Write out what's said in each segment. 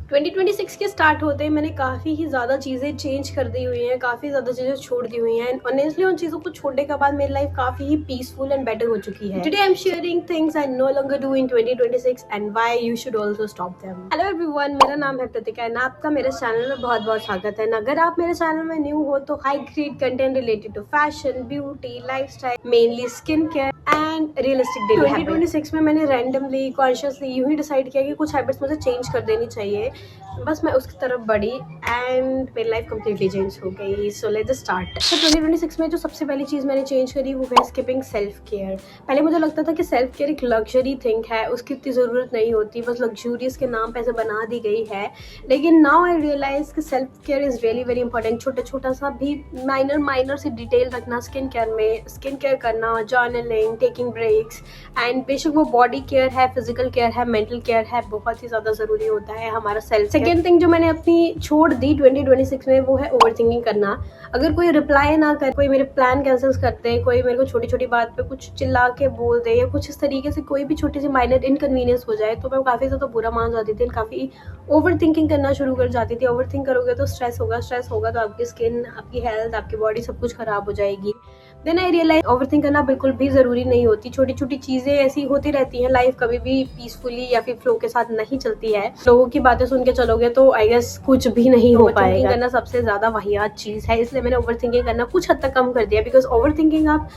2026 के स्टार्ट होते ही मैंने काफ़ी ही ज़्यादा चीज़ें चेंज कर दी हुई हैं, काफ़ी ज़्यादा चीज़ें छोड़ दी हुई हैं एंड ऑनेस्टली उन चीज़ों को छोड़ने के बाद मेरी लाइफ काफ़ी ही पीसफुल एंड बेटर हो चुकी है। Today I am sharing things I know longer do in 2026 and why you should also stop them. Hello everyone, मेरा नाम है प्रतिका एंड आपका मेरे चैनल में बहुत बहुत स्वागत है। अगर आप मेरे चैनल में न्यू हो तो I create content related to fashion, beauty, lifestyle, mainly skin care and realistic daily habit. 2026 में मैंने रैंडमली कॉन्शियसली यूं ही डिसाइड किया कि कुछ हैबिट्स मुझे चेंज कर देनी चाहिए। बस मैं उसकी तरफ बढ़ी एंड मेरी लाइफ कम्प्लीटली चेंज हो गई। So let's start. तो 2026 में जो सबसे पहली चीज़ मैंने चेंज करी वो है स्किपिंग सेल्फ केयर। पहले मुझे लगता था कि सेल्फ केयर एक लग्जरी थिंग है, उसकी इतनी ज़रूरत नहीं होती, बस लग्जूरियस के नाम पे ऐसे बना दी गई है। लेकिन नाउ आई रियलाइज कि self care is really very important. छोटा सा भी माइनर से डिटेल रखना स्किन केयर में, स्किन केयर करना, जर्नलिंग, टेकिंग ब्रेक्स एंड बेशक वो बॉडी केयर है, फिजिकल केयर है, मेंटल केयर है, बहुत ही ज़्यादा ज़रूरी होता है हमारा सेल्फ। सेकेंड थिंग जो मैंने अपनी छोड़ दी 2026 में वो है ओवर थिंकिंग करना। अगर कोई रिप्लाई ना करे, कोई मेरे प्लान कैंसिल करते हैं, कोई मेरे को छोटी छोटी बात पे कुछ चिल्ला के बोल दे या कुछ इस तरीके से कोई भी छोटी सी माइनर इनकन्वीनियंस हो जाए तो मैं काफ़ी ज़्यादा बुरा मान जाती थी, काफ़ी ओवर थिंकिंग करना शुरू कर जाती थी। ओवर थिंक करोगे तो स्ट्रेस होगा तो आपकी स्किन, आपकी हेल्थ, आपकी बॉडी सब कुछ ख़राब हो जाएगी। Then I realize overthink करना बिल्कुल भी ज़रूरी नहीं होती। छोटी छोटी चीज़ें ऐसी होती रहती हैं, लाइफ कभी भी पीसफुली या फिर फ्लो के साथ नहीं चलती है। लोगों की बातें सुन के चलोगे तो आई गेस कुछ भी नहीं हो पाएगा। ओवर करना सबसे ज़्यादा वाहियात चीज़ है, इसलिए मैंने ओवर थिंकिंग करना कुछ हद तक कम कर दिया। बिकॉज ओवर थिंकिंग आप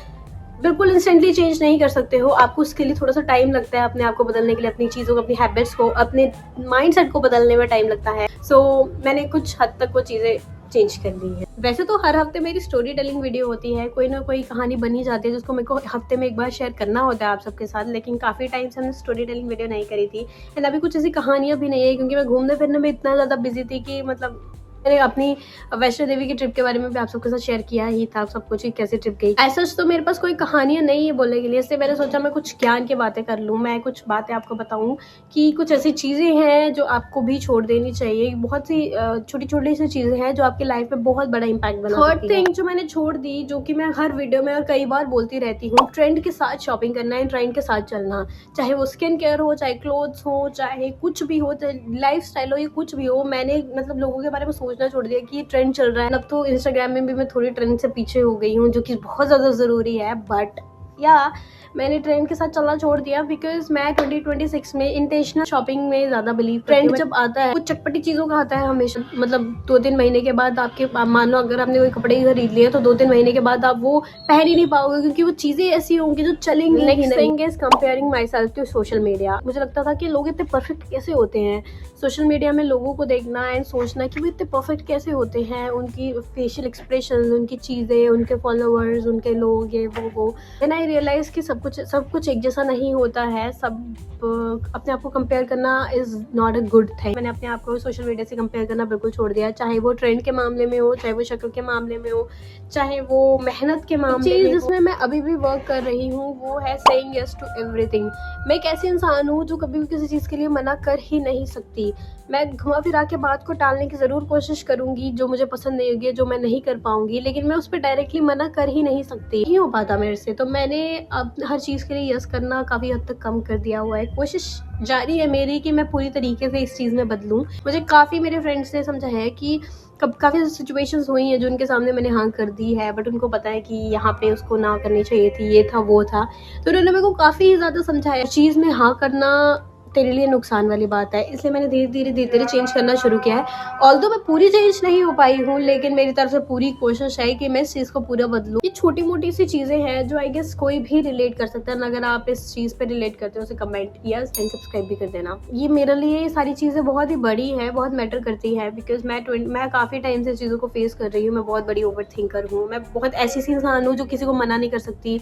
बिल्कुल इंस्टेंटली चेंज नहीं कर सकते हो, आपको उसके लिए थोड़ा सा टाइम लगता है, अपने आप को बदलने के लिए, अपनी चीज़ों को, अपनी हैबिट्स को, अपने माइंडसेट को बदलने में टाइम लगता है। सो मैंने कुछ हद तक वो चीज़ें चेंज कर दी है। वैसे तो हर हफ्ते मेरी स्टोरी टेलिंग वीडियो होती है, कोई ना कोई कहानी बनी जाती है जिसको मेरे को हफ्ते में एक बार शेयर करना होता है आप सबके साथ, लेकिन काफ़ी टाइम से हमने स्टोरी टेलिंग वीडियो नहीं करी थी एंड अभी कुछ ऐसी कहानियाँ भी नहीं है क्योंकि मैं घूमने फिरने में इतना ज़्यादा बिजी थी कि मतलब मैंने अपनी वैष्णो देवी की ट्रिप के बारे में भी आप सबके साथ शेयर किया ही था, सब कुछ ही कैसे ट्रिप गई। ऐसा तो मेरे पास कोई कहानियां नहीं है बोलने के लिए, इसलिए मैंने सोचा मैं कुछ ज्ञान की बातें कर लूँ, मैं कुछ बातें आपको बताऊं कि कुछ ऐसी चीज़ें हैं जो आपको भी छोड़ देनी चाहिए। बहुत सी छोटी छोटी सी चीज़ें हैं जो आपकी लाइफ में बहुत बड़ा इंपैक्ट बना सकती है। थर्ड थिंग जो मैंने छोड़ दी, जो कि मैं हर वीडियो में और कई बार बोलती रहती हूँ, ट्रेंड के साथ शॉपिंग करना है, ट्रेंड के साथ चलना, चाहे वो स्किन केयर हो, चाहे क्लोथ्स हो, चाहे कुछ भी हो, चाहे लाइफ स्टाइल हो, या कुछ भी हो। मैंने मतलब लोगों के बारे में सोचना छोड़ दिया कि ट्रेंड चल रहा है। अब तो इंस्टाग्राम में भी मैं थोड़ी ट्रेंड से पीछे हो गई हूँ, जो कि बहुत ज़्यादा ज़रूरी है, बट या मैंने ट्रेंड के साथ चलना छोड़ दिया बिकॉज मैं 2026 में इंटेंशनल शॉपिंग में ज़्यादा बिलीव करती हूँ। ट्रेंड जब आता है कुछ चटपटी चीज़ों का आता है हमेशा, मतलब 2-3 महीने के बाद आपके, मान लो अगर आपने कोई कपड़े खरीद लिए तो 2-3 महीने के बाद आप वो पहन ही नहीं पाओगे क्योंकि वो चीज़ें ऐसी होंगी जो चलेंगी। Next thing is comparing myself to social media. मुझे लगता था कि लोग इतने परफेक्ट कैसे होते हैं, सोशल मीडिया में लोगों को देखना एंड सोचना कि वो इतने परफेक्ट कैसे होते हैं, उनकी फेशियल एक्सप्रेशन, उनकी चीज़ें, उनके फॉलोअर्स, उनके लोग, ये वो। देन आई रियलाइज कि सब कुछ एक जैसा नहीं होता है। अपने आप को कंपेयर करना is not a good thing. मैंने अपने आप को सोशल मीडिया से कंपेयर करना बिल्कुल छोड़ दिया, चाहे वो ट्रेंड के मामले में हो, चाहे वो शक्ल के मामले में हो, चाहे वो मेहनत के मामले में हो। जिसमें मैं अभी भी वर्क कर रही हूँ वो है सेइंग यस टू एवरीथिंग। मैं एक ऐसी इंसान हूँ जो कभी भी किसी चीज़ के लिए मना कर ही नहीं सकती। मैं घुमा फिरा के बात को टालने की ज़रूर कोशिश करूँगी जो मुझे पसंद नहीं होगी, जो मैं नहीं कर पाऊँगी, लेकिन मैं उस पर डायरेक्टली मना कर ही नहीं सकती, नहीं हो पाता मेरे से। तो मैंने अब हर चीज़ के लिए यस करना काफ़ी हद तक कम कर दिया हुआ है। कोशिश जारी है मेरी कि मैं पूरी तरीके से इस चीज़ में बदलूँ। मुझे काफ़ी मेरे फ्रेंड्स ने समझाया है कि काफ़ी सिचुएशंस हुई हैं जो उनके सामने मैंने हाँ कर दी है, बट उनको पता है कि यहाँ पे उसको ना करनी चाहिए थी, ये था वो था, तो उन्होंने मेरे को काफ़ी ज़्यादा समझाया चीज़ में हाँ करना तेरे लिए नुकसान वाली बात है। इसलिए मैंने धीरे धीरे चेंज करना शुरू किया है। ऑल्दो मैं पूरी चेंज नहीं हो पाई हूँ, लेकिन मेरी तरफ से पूरी कोशिश है कि मैं इस चीज़ को पूरा बदलूँ। ये छोटी मोटी सी चीज़ें हैं जो आई गेस कोई भी रिलेट कर सकता है। अगर आप इस चीज़ पे रिलेट करते हो उसे कमेंट या एंड सब्सक्राइब भी कर देना। ये मेरे लिए ये सारी चीज़ें बहुत ही बड़ी है, बहुत मैटर करती है, बिकॉज मैं काफ़ी टाइम से चीज़ों को फेस कर रही हूँ। मैं बहुत बड़ी ओवर थिंकर हूँ, मैं बहुत ऐसी सी इंसान हूँ जो किसी को मना नहीं कर सकती।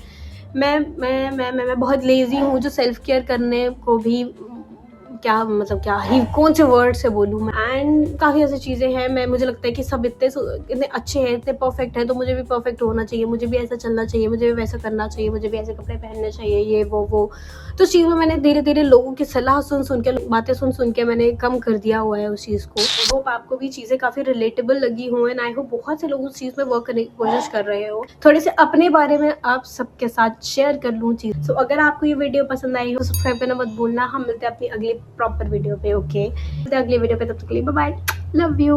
मैं बहुत लेज़ी हूँ जो सेल्फ केयर करने को भी क्या ही कौन से वर्ड से बोलूँ मैं। एंड काफ़ी ऐसी चीज़ें हैं, मुझे लगता है कि सब इतने अच्छे हैं, इतने परफेक्ट हैं, तो मुझे भी परफेक्ट होना चाहिए, मुझे भी ऐसा चलना चाहिए, मुझे भी वैसा करना चाहिए, मुझे भी ऐसे कपड़े पहनने चाहिए, ये वो। तो उस चीज़ में मैंने धीरे धीरे लोगों की सलाह सुन के, बातें सुन के मैंने कम कर दिया हुआ है उस चीज़ को। आई होप आपको भी चीज़ें काफ़ी रिलेटेबल लगी हों एंड आई होप बहुत से लोग उस चीज़ में वर्क करने की कोशिश कर रहे हो। थोड़े से अपने बारे में आप सबके साथ शेयर कर लूँ चीज़। सो अगर आपको ये वीडियो पसंद आई हो सब्सक्राइब करना मत भूलना। हम मिलते हैं अपनी अगली प्रॉपर वीडियो पे। ओके, मिलते हैं अगली वीडियो पे, तब तक के लिए बाय बाय, लव यू।